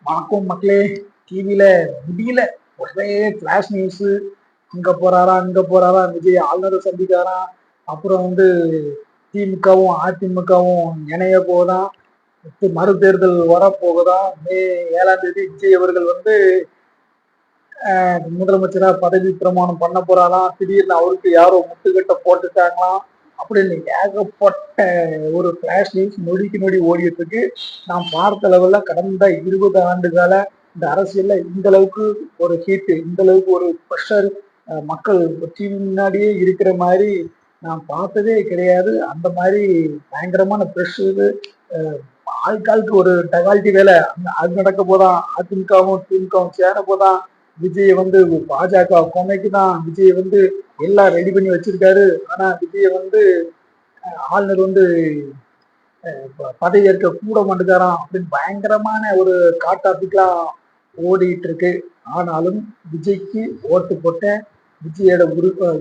வணக்கம் மக்களே. டிவியில முடியல, ஒரே பிளாஷ் நியூஸ். அங்க போறாரா அங்க போறாரா, விஜய் ஆளுநரை சந்திக்காராம். அப்புறம் திமுகவும் அதிமுகவும் இணைய போதான். மறு தேர்தல் வரப்போகுதான். மே 7ஆம் தேதி விஜய் அவர்கள் முதலமைச்சரா பதவி பிரமாணம் பண்ண போறாராம். திடீர்னு அவருக்கு யாரோ முட்டுக்கட்டை போட்டுட்டாங்களாம் அப்படின்னு ஏகப்பட்ட ஒரு பிளாஷ் நியூஸ் நொடிக்கு நொடி ஓடிட்டு இருக்கு. நாம் பார்த்த லெவல்ல கடந்த 20 ஆண்டு கால இந்த அரசியல்ல இந்த அளவுக்கு ஒரு ஹீட், இந்த அளவுக்கு ஒரு ப்ரெஷர் மக்கள் டிவி முன்னாடியே இருக்கிற மாதிரி நான் பார்த்ததே கிடையாது. அந்த மாதிரி பயங்கரமான ப்ரெஷர், ஆட்காலுக்கு ஒரு டகால்ட்டி வேலை அது நடக்க போதான். அதிமுகவும் திமுகவும் சேர போதான். விஜய் பாஜக கொமைக்கு தான் விஜய் எல்லாம் ரெடி பண்ணி வச்சிருக்காரு. ஆனா விஜய் ஆளுநர் பதவி ஏற்க கூட மாட்டுக்காராம் அப்படின்னு பயங்கரமான ஒரு காட்டாபிக்கலாம் ஓடிட்டு இருக்கு. ஆனாலும் விஜய்க்கு ஓட்டு போட்ட விஜயோட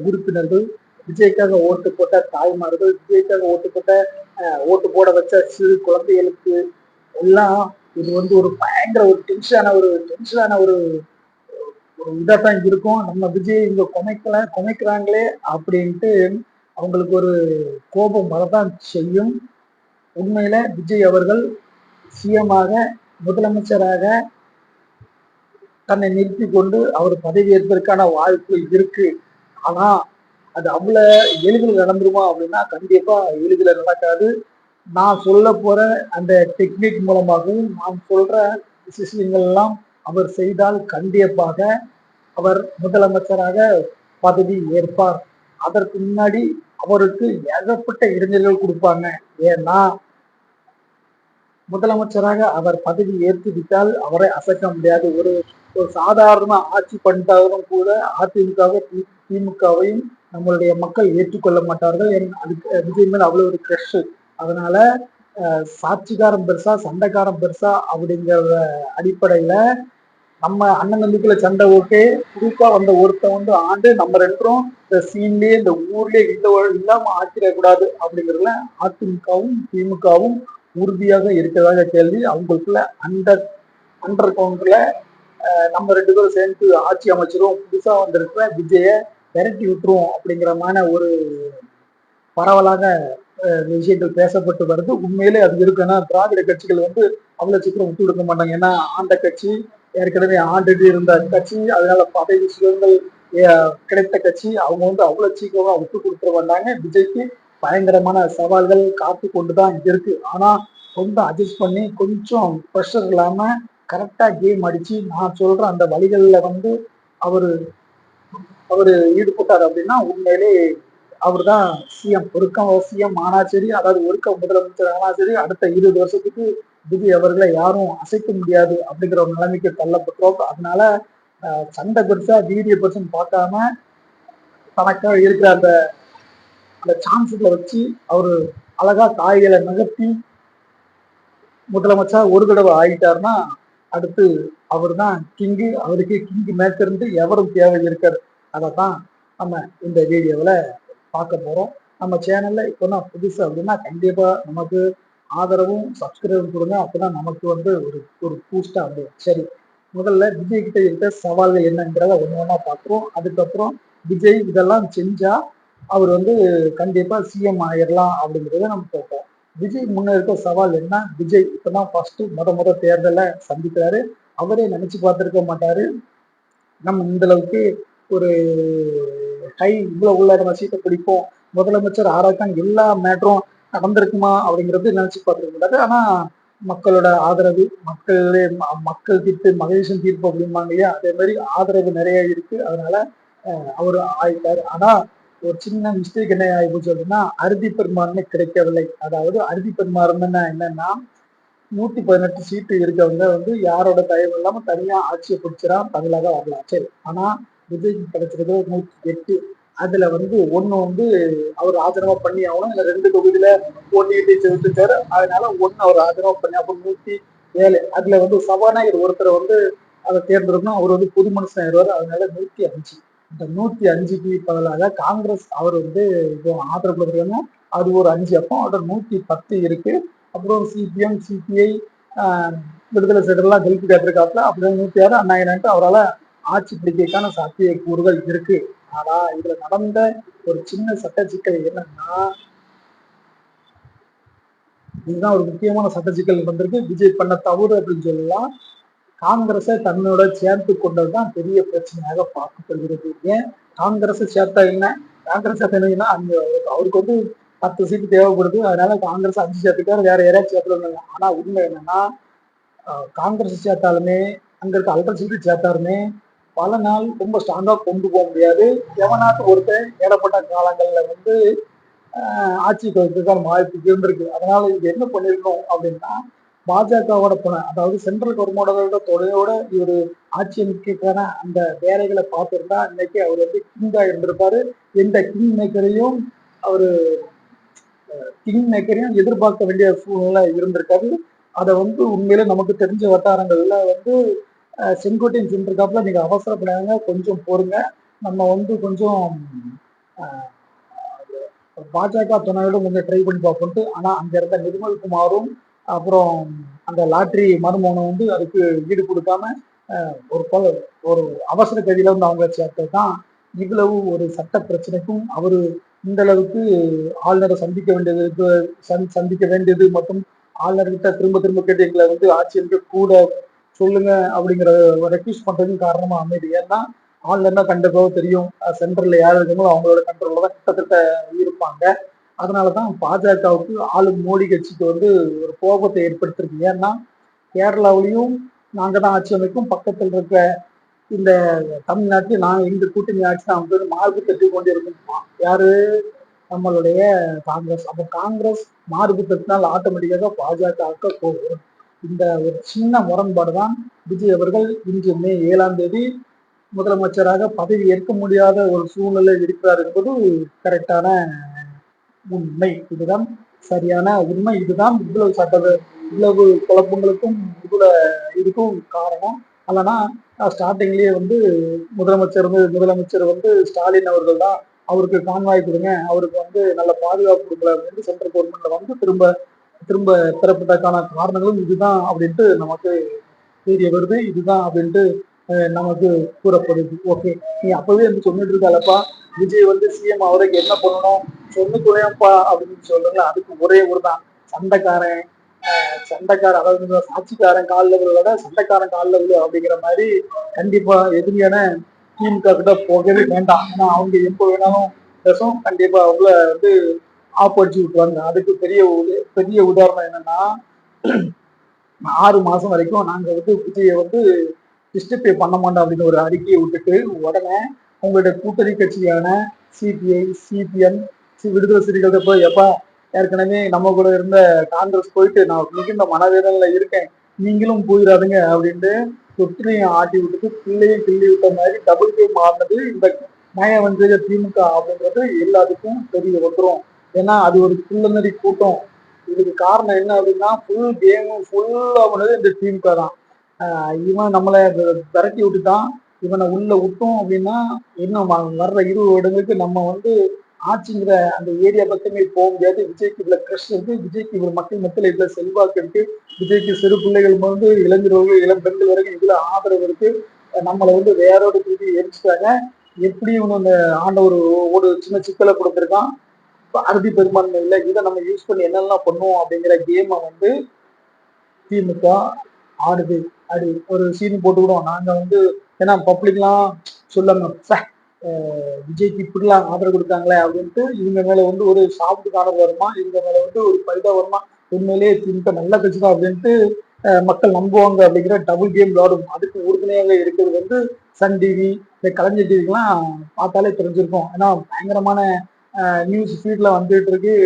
உறுப்பினர்கள், விஜய்க்காக ஓட்டு போட்ட தாய்மார்கள், விஜய்க்காக ஓட்டு போட வச்ச சிறு குழந்தைகளுக்கு எல்லாம் இது ஒரு பயங்கர ஒரு டென்ஷனான ஒரு இதாத்தான் இருக்கும். நம்ம விஜய் இங்க கொமைக்கிறாங்களே அப்படின்ட்டு அவங்களுக்கு ஒரு கோபம் வரதான் செய்யும். உண்மையில விஜய் அவர்கள் சிஎமாக, முதலமைச்சராக தன்னை நிறுத்தி கொண்டு அவர் பதவி ஏற்பதற்கான வாய்ப்பு இருக்கு. ஆனா அது அவ்வளவு எளிதில் நடந்துருமா அப்படின்னா கண்டிப்பா எளிதில் நடக்காது. நான் சொல்ல போற அந்த டெக்னிக் மூலமாகவும் நான் சொல்ற விஷயங்கள் எல்லாம் அவர் செய்தால் கண்டிப்பாக அவர் முதலமைச்சராக பதவி ஏற்பார். அதற்கு முன்னாடி அவருக்கு ஏகப்பட்ட இளைஞர்கள் கொடுப்பாங்க. ஏன்னா முதலமைச்சராக அவர் பதவி ஏற்றுவிட்டால் அவரை அசைக்க முடியாது. ஒரு சாதாரண ஆட்சி பண்ணிட்டாலும் கூட அதிமுகவும் திமுகவையும் நம்மளுடைய மக்கள் ஏற்றுக்கொள்ள மாட்டார்கள். அதுக்கு விஜய் மேல் அவ்வளவு ஒரு கிரஷ். அதனால சாட்சிக்காரம் பெருசா சண்டைக்காரம் பெருசா அப்படிங்கிற அடிப்படையில நம்ம அண்ணன் தம்பிக்குள்ள சண்டை ஓட்டு புதுசா வந்த ஒருத்தன் ஆண்டு நம்ம ரெண்டும் இந்த சீன்லயே இந்த ஊர்லயே இல்லாம ஆக்கிடக்கூடாது அப்படிங்கிறதுல அதிமுகவும் திமுகவும் உறுதியாக இருக்கிறதாக கேள்வி. அவங்களுக்குள்ள அண்டர் கவுண்டர்ல நம்ம 2 பேரும் சேர்ந்து ஆட்சி அமைச்சிரும், புதுசா வந்திருக்கிற விஜய விரட்டி விட்டுருவோம் அப்படிங்கிறமான ஒரு பரவலாக விஷயங்கள் பேசப்பட்டு வருது. உண்மையிலே அது இருக்குன்னா திராவிட கட்சிகள் அவ்வளவு சீக்கிரம் விட்டு கொடுக்க மாட்டாங்க. ஏன்னா ஆண்ட கட்சி, ஏற்கனவே ஆண்டுட்டு இருந்த கட்சி, அதனால பதவி சுகங்கள் கிடைத்த கட்சி, அவங்க அவ்வளவு சீக்கிரமா விட்டு கொடுத்துட மாட்டாங்க. விஜய்க்கு பயங்கரமான சவால்கள் காத்து கொண்டுதான் இருக்கு. ஆனா கொஞ்சம் அட்ஜஸ்ட் பண்ணி கொஞ்சம் ப்ரெஷர் இல்லாம கரெக்டா கேம் அடிச்சு நான் சொல்ற அந்த வழிகள்ல அவரு ஈடுபட்டார் அப்படின்னா உண்மையிலே அவர் தான் சிஎம். ஒருக்கம் சிஎம் ஆனா சரி, அதாவது ஒருக்க முதலமைச்சர் ஆனா சரி, அடுத்த 20 வருஷத்துக்கு விஜய் அவர்களை யாரும் அசைக்க முடியாது அப்படிங்கிற ஒரு நிலைமைக்கு தள்ளப்பட்டோம். அதனால சண்டை பெருசா வீடியோ பெருசுன்னு பார்க்காம தனக்காக இருக்கிற அந்த சான்ஸுகளை வச்சு அவரு அழகா காய்களை நகர்த்தி முதலமைச்சர் ஒரு தடவை ஆகிட்டாருன்னா அடுத்து அவர் தான் கிங்கு. அவருக்கு கிங்கு மேற்கிருந்து எவரும் தேவை இருக்காரு. அதைத்தான் நம்ம இந்த வீடியோவில் பார்க்க போறோம். நம்ம சேனல்ல இப்போதான் புதுசு அப்படின்னா கண்டிப்பா நமக்கு ஆதரவும் சப்ஸ்கிரைபும் கொடுங்க. அப்பதான் நமக்கு ஒரு பூஸ்டா சரி, முதல்ல விஜய் கிட்ட இருக்க சவால்கள் என்னங்கிறத ஒண்ணா பார்க்கிறோம். அதுக்கப்புறம் விஜய் இதெல்லாம் செஞ்சா அவர் கண்டிப்பா சிஎம் ஆயிடலாம் அப்படிங்கிறத நம்ம பார்ப்போம். விஜய் முன்ன இருக்க சவால் என்ன? விஜய் இப்பதான் ஃபர்ஸ்ட் முத தேர்தலை சந்திக்கிறாரு. அவரே நினைச்சு பார்த்திருக்க மாட்டாரு நம்ம இந்த அளவுக்கு ஒரு இவ்வளவு உள்ள நம்ம சீட்டை பிடிப்போம், முதலமைச்சர் ஆராய்ச்சான் எல்லா மேட்டரும் நடந்திருக்குமா அப்படிங்கிறது நினைச்சு பார்த்துருக்க மாட்டாரு. ஆனா மக்களோட ஆதரவு, மக்கள் தீர்ப்பு மகேசன் தீர்ப்பு அப்படிம்பாங்க இல்லையா, அதே மாதிரி ஆதரவு நிறைய இருக்கு. அதனால அவரு ஆயிட்டாரு. ஆனா ஒரு சின்ன மிஸ்டேக் என்ன ஆயிப்போச்சு அப்படின்னா அறுதி பெரும்பான்மை கிடைக்கவில்லை. அதாவது அறுதி பெரும்பான்மைன்னா என்னன்னா 118 சீட்டு இருக்கவங்க யாரோட தயவு இல்லாம தனியா ஆட்சியை பிடிச்சிடா தமிழக வரலாம். சரி, ஆனா விஜய்க்கு கிடைச்சிருக்கு 108. அதுல ஒண்ணு அவர் ஆதரவா பண்ணி ஆகணும். இல்ல 2 தொகுதியில போட்டியிட்டு செலுத்திட்டாரு. அதனால ஒண்ணு அவர் ஆதரவா பண்ணி அப்ப 107. அதுல சபாநாயகர் ஒருத்தர் அதை தேர்ந்தெடுக்கணும். அவர் புது மனுஷன் ஆயிடுவாரு. அதனால 105. இந்த 105க்கு பதிலாக காங்கிரஸ் அவர் இப்போ ஆதரவு கொடுக்குறாங்க. அது ஒரு 5. அப்போ அதோட 110 இருக்கு. அப்புறம் சிபிஎம், சிபிஐ, விடுதலை சைடெல்லாம் கெல்ப்பு கேட்டிருக்காப்புல. அப்படிதான் 106 அண்ணாயிரம்ட்டு அவரால் ஆட்சி பிடிக்கிறதுக்கான சாத்திய கூறுகள் இருக்கு. ஆனா இதுல நடந்த ஒரு சின்ன சட்ட சிக்கல் என்னன்னா, இதுதான் ஒரு முக்கியமான சட்ட சிக்கல் நடந்திருக்கு. விஜய் பண்ண தவறு அப்படின்னு சொல்லலாம். காங்கிரஸை தன்னோட சேர்த்து கொண்டதுதான் பெரிய பிரச்சனையாக பார்க்கப்படுகிறது. ஏன் காங்கிரஸை சேர்த்தா என்ன? காங்கிரஸ் சேர்த்தா அங்க அவருக்கு வந்து 10 சீட்டு தேவைப்படுது. அதனால காங்கிரஸ் 5 சேர்த்துக்காரு, வேற யாரையாச்சும் சேர்த்துருவாங்க. ஆனா உண்மை என்னன்னா, காங்கிரஸ் சேர்த்தாலுமே அங்க இருக்க அல்ட்ரா சீட்டு சேர்த்தாலுமே பல நாள் ரொம்ப ஸ்ட்ராங்கா கொண்டு போக முடியாது. எவனாட்டு ஒருத்தன் ஏடப்பட்ட காலங்கள்ல வந்து ஆட்சி கவிழ்க்கிறதுக்கான வாய்ப்பு இருந்திருக்கு. அதனால இது என்ன பண்ணிருக்கோம் அப்படின்னா, பாஜகவோட அதாவது சென்ட்ரல் கவர்மெண்டோட துணையோட இவர் ஆட்சி அமைக்கிறதுக்கான அந்த வேலைகளை பார்த்திருந்தா இன்னைக்கு அவர் வந்து கிங்கா இருந்திருப்பாரு. எந்த கிங் மேக்கரையும் அவரு கிங் மேக்கரையும் எதிர்பார்க்க வேண்டிய சூழ்நிலை இருந்திருக்காது. அதை வந்து உண்மையிலே நமக்கு தெரிஞ்ச வட்டாரங்கள்ல வந்து செங்கோட்டையன் சென்றிருக்காப்புல, நீங்க அவசரப்படாங்க, கொஞ்சம் பொறுங்க, நம்ம வந்து கொஞ்சம் பாஜக துணையோட கொஞ்சம் ட்ரை பண்ணி பார்ப்போம்ட்டு. ஆனா அங்க இருந்த நிர்மல் குமாரும் அப்புறம் அந்த லாட்ரி மருமகனும் வந்து அதுக்கு ஈடு கொடுக்காம ஒரு ஒரு அவசர கதியில வந்து அவங்க சேர்த்ததுதான் இவ்வளவு ஒரு சட்ட பிரச்சனைக்கும் அவரு இந்த அளவுக்கு ஆளுநரை சந்திக்க வேண்டியது மற்றும் ஆளுநர்கிட்ட திரும்ப திரும்ப கேட்டு எங்களை வந்து ஆட்சி அமைக்க கூட சொல்லுங்க அப்படிங்கிற ரெக்யூஸ் பண்றதுக்கு காரணமா அமைது. ஏன்னா ஆன்லைன்னா கண்டிப்பாக தெரியும், சென்ட்ரல்ல யார் இருக்காங்களோ அவங்களோட கண்ட்ரோல்ல தான் கிட்டத்தட்ட இருப்பாங்க. அதனாலதான் பாஜகவுக்கு ஆளும் மோடி கட்சிக்கு வந்து ஒரு கோபத்தை ஏற்படுத்திருக்கு. ஏன்னா கேரளாவிலையும் நாங்க தான் ஆட்சி அமைக்கும், பக்கத்தில் இருக்க இந்த தமிழ்நாட்டில் நான் எங்க கூட்டணி ஆட்சி தான் வந்து மார்பு தட்டி கொண்டு இருக்கும் யாரு, நம்மளுடைய காங்கிரஸ். அப்போ காங்கிரஸ் மார்பு தட்டினால் ஆட்டோமேட்டிக்காக பாஜக போகும். இந்த ஒரு சின்ன முரண்பாடு தான் விஜய் அவர்கள் இன்று மே 7ஆம் தேதி முதலமைச்சராக பதவி ஏற்க முடியாத ஒரு சூழ்நிலை இருக்கிறார் என்பது கரெக்டான உண்மை. இதுதான் சரியான உண்மை. இதுதான் இவ்வளவு குழப்பங்களுக்கும் இதுக்கும் காரணம். இல்லைன்னா ஸ்டார்டிங்லயே வந்து முதலமைச்சர் வந்து ஸ்டாலின் அவர்கள் தான் அவருக்கு கான்வாய் கொடுங்க, அவருக்கு வந்து நல்ல பாதுகாப்பு கொடுக்கல அப்படின்னு சென்ட்ரல் கவர்மெண்ட்ல வந்து திரும்ப திரும்ப பெறப்பட்டதுக்கான காரணங்களும் இதுதான் அப்படின்ட்டு நமக்கு தெரிய வருது. இதுதான் அப்படின்ட்டு நமக்கு கூறப்படுது. ஓகே, நீ அப்பவே வந்து சொல்லிட்டு இருக்காளப்பா விஜய் வந்து சிஎம் அவருக்கு என்ன பண்ணணும் சொன்னு துணையப்பா அப்படின்னு சொல்லுங்க. அதுக்கு ஒரே ஒரு தான், சண்டைக்காரன் அதாவது சாட்சிக்காரன் காலில் விட சண்டைக்காரன் காலில் விழு அப்படிங்கிற மாதிரி கண்டிப்பா எதிரியான திமுக கிட்ட போகவே வேண்டாம். ஏன்னா அவங்க எப்போ வேணாலும் பேசும், கண்டிப்பா அவங்கள வந்து ஆப்படிச்சு விட்டுருவாங்க. அதுக்கு பெரிய உதாரணம் என்னன்னா, 6 மாசம் வரைக்கும் நாங்க வந்து விஜயை வந்து டிஸ்டர்பே பண்ண மாட்டோம் அப்படின்னு ஒரு அறிக்கையை விட்டுட்டு உடனே உங்களுடைய கூட்டணி கட்சியான சிபிஐ, சிபிஎம், விடுதலை சிறுத்தைகள் போய் எப்பா ஏற்கனவே நம்ம கூட இருந்த காங்கிரஸ் போயிட்டு நான் மிகுந்த மனவேதனையில இருக்கேன், நீங்களும் போயிடாதுங்க அப்படின்ட்டு தொட்டிலையும் ஆட்டி விட்டுட்டு பிள்ளையும் கிள்ளி விட்ட மாதிரி டபுள் கேம் ஆடினது இந்த நயவஞ்சக திமுக அப்படின்றது எல்லாத்துக்கும் தெரிய வந்துடும். ஏன்னா அது ஒரு குள்ளநெறி கூட்டம். இதுக்கு காரணம் என்ன அப்படின்னா ஃபுல் கேமும் ஃபுல்லா பண்ணது இந்த திமுக தான். இவன் நம்மளை விரட்டி விட்டுட்டான், இவனை உள்ள விட்டோம் அப்படின்னா இன்னும் வர்ற 20 வருடங்களுக்கு நம்ம வந்து ஆட்சிங்கிற அந்த ஏரியா பக்கமே போக முடியாது. விஜய்க்கு இவ்வளவு கிரஷ் இருக்கு, விஜய்க்கு இவ்வளவு மக்கள் மத்தியில் இவ்வளவு செல்வாக்கு இருக்கு, விஜய்க்கு சிறு பிள்ளைகள் வந்து இளைஞர்கள் இளம் பெண்கள் வரைக்கும் இவ்வளவு ஆதரவு இருக்கு. நம்மளை வந்து வேறோட திருப்பி எரிச்சுட்டாங்க. எப்படி இவனு அந்த ஆண்டவர் ஒரு சின்ன சிக்கலை கொடுத்துருக்கான், அறுதி பெரும்பான்மை இல்லை, இதை நம்ம யூஸ் பண்ணி என்னெல்லாம் பண்ணுவோம் அப்படிங்கிற கேமை வந்து திமுக ஆடுது. அப்படி ஒரு சீன் போட்டுக்கிடுவோம் நாங்க வந்து. ஏன்னா பப்ளிக்லாம் சொல்லாம விஜய்க்கு இப்படிலாம் ஆதரவு கொடுத்தாங்களே அப்படின்ட்டு இவங்க மேல வந்து ஒரு சாப்பிட்டுக்கான வருமா, இவங்க மேல வந்து ஒரு பரிதா வருமா, உண்மையிலேயே திமுக நல்ல கட்சி தான் அப்படின்ட்டு மக்கள் நம்புவாங்க அப்படிங்கிற டபுள் கேம் விளையாடும். அதுக்கு உறுதுணையாக இருக்கிறது வந்து சன் டிவி, இந்த கலைஞர் டிவிக்கெல்லாம் பார்த்தாலே தெரிஞ்சிருக்கும். ஏன்னா பயங்கரமான நியூஸ் ஃபீட்ல வந்துட்டு இருக்கு.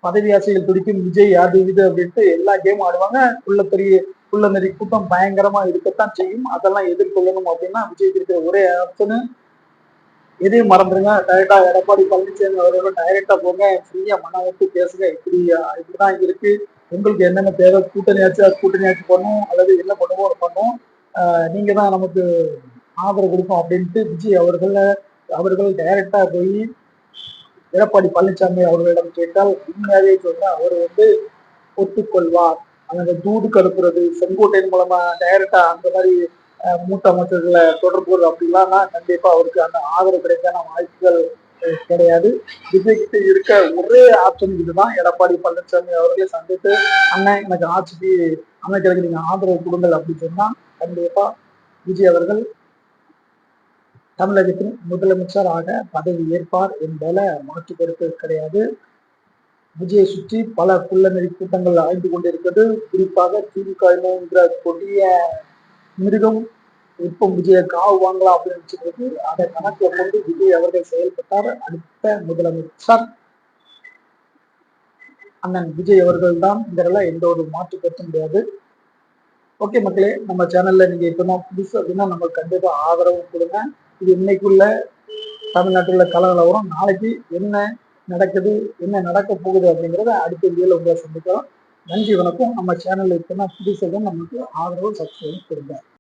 பதவி ஆசைகள் துடிக்கும் விஜய் அது இது அப்படின்ட்டு எல்லா கேமும் ஆடுவாங்க. உள்ள நெறி கூட்டம் பயங்கரமா இருக்கத்தான் செய்யும். அதெல்லாம் எதிர்கொள்ளணும் அப்படின்னா விஜய் இருக்கிற ஒரே ஆப்ஷனு எதையும் மறந்துருங்க, டைரக்டா எடப்பாடி பழனிசாமி அவரோட டைரக்டா போங்க, ஃப்ரீயா மன விட்டு பேசுங்க. இப்படிதான் இருக்கு, உங்களுக்கு என்னென்ன தேவை, கூட்டணி ஆட்சி பண்ணும் அல்லது என்ன பண்ணுவோம் நீங்க தான் நமக்கு ஆதரவு கொடுக்கும் அப்படின்ட்டு விஜய் அவர்கள் டைரக்டா போய் எடப்பாடி பழனிசாமி அவர்களிடம் கேட்டால் உண்மையாவே சொல்ற அவர் வந்து ஒத்துக்கொள்வார். அவங்க தூது கலப்புறது, செங்கோட்டையின் மூலமா டைரக்டா அந்த மாதிரி மூத்த அமைச்சர்களை தொடர்பு அப்படிலாம் கண்டிப்பா அவருக்கு அந்த ஆதரவு கிடைக்கான வாய்ப்புகள் கிடையாது. விஜய் கிட்ட இருக்க ஒரே ஆப்ஷன் இதுதான். எடப்பாடி பழனிசாமி அவர்களை சந்தித்து அண்ணன் எனக்கு ஆட்சிக்கு அமைக்கிறதுக்கு நீங்க ஆதரவு கொடுங்கள் அப்படின்னு சொன்னா கண்டிப்பா விஜய் அவர்கள் தமிழகத்தின் முதலமைச்சராக பதவி ஏற்பார் என்பதில மாற்று கருத்து கிடையாது. விஜயை சுற்றி பல குள்ளநெறி கூட்டங்கள் ஆய்ந்து கொண்டிருக்கிறது. குறிப்பாக திமுக என்ற கொடிய மிருகம் எப்போ விஜய காவு வாங்கலாம் அப்படின்னு வச்சுக்கிறது. அதை கணக்கில் கொண்டு விஜய் அவர்கள் செயல்பட்டார். அடுத்த முதலமைச்சர் அண்ணன் விஜய் அவர்கள் தான். இதெல்லாம் எந்த ஒரு மாற்று கருத்தும் கிடையாது. ஓகே மக்களே, நம்ம சேனல்ல நீங்க இப்பதான் புதுசு அப்படின்னா நம்ம கண்டிப்பா ஆதரவு கொடுங்க. இது இன்னைக்குள்ள தமிழ்நாட்டில் கலவரம், நாளைக்கு என்ன நடக்குது, என்ன நடக்க போகுது அப்படிங்கிறத அடுத்த வீடியோல உங்களை சந்திக்கலாம். நன்றி, வணக்கம். நம்ம சேனல்ல இப்பதான் புதுசாக நமக்கு ஆதரவு சப்ஸ்கிரைப் கொடுங்க.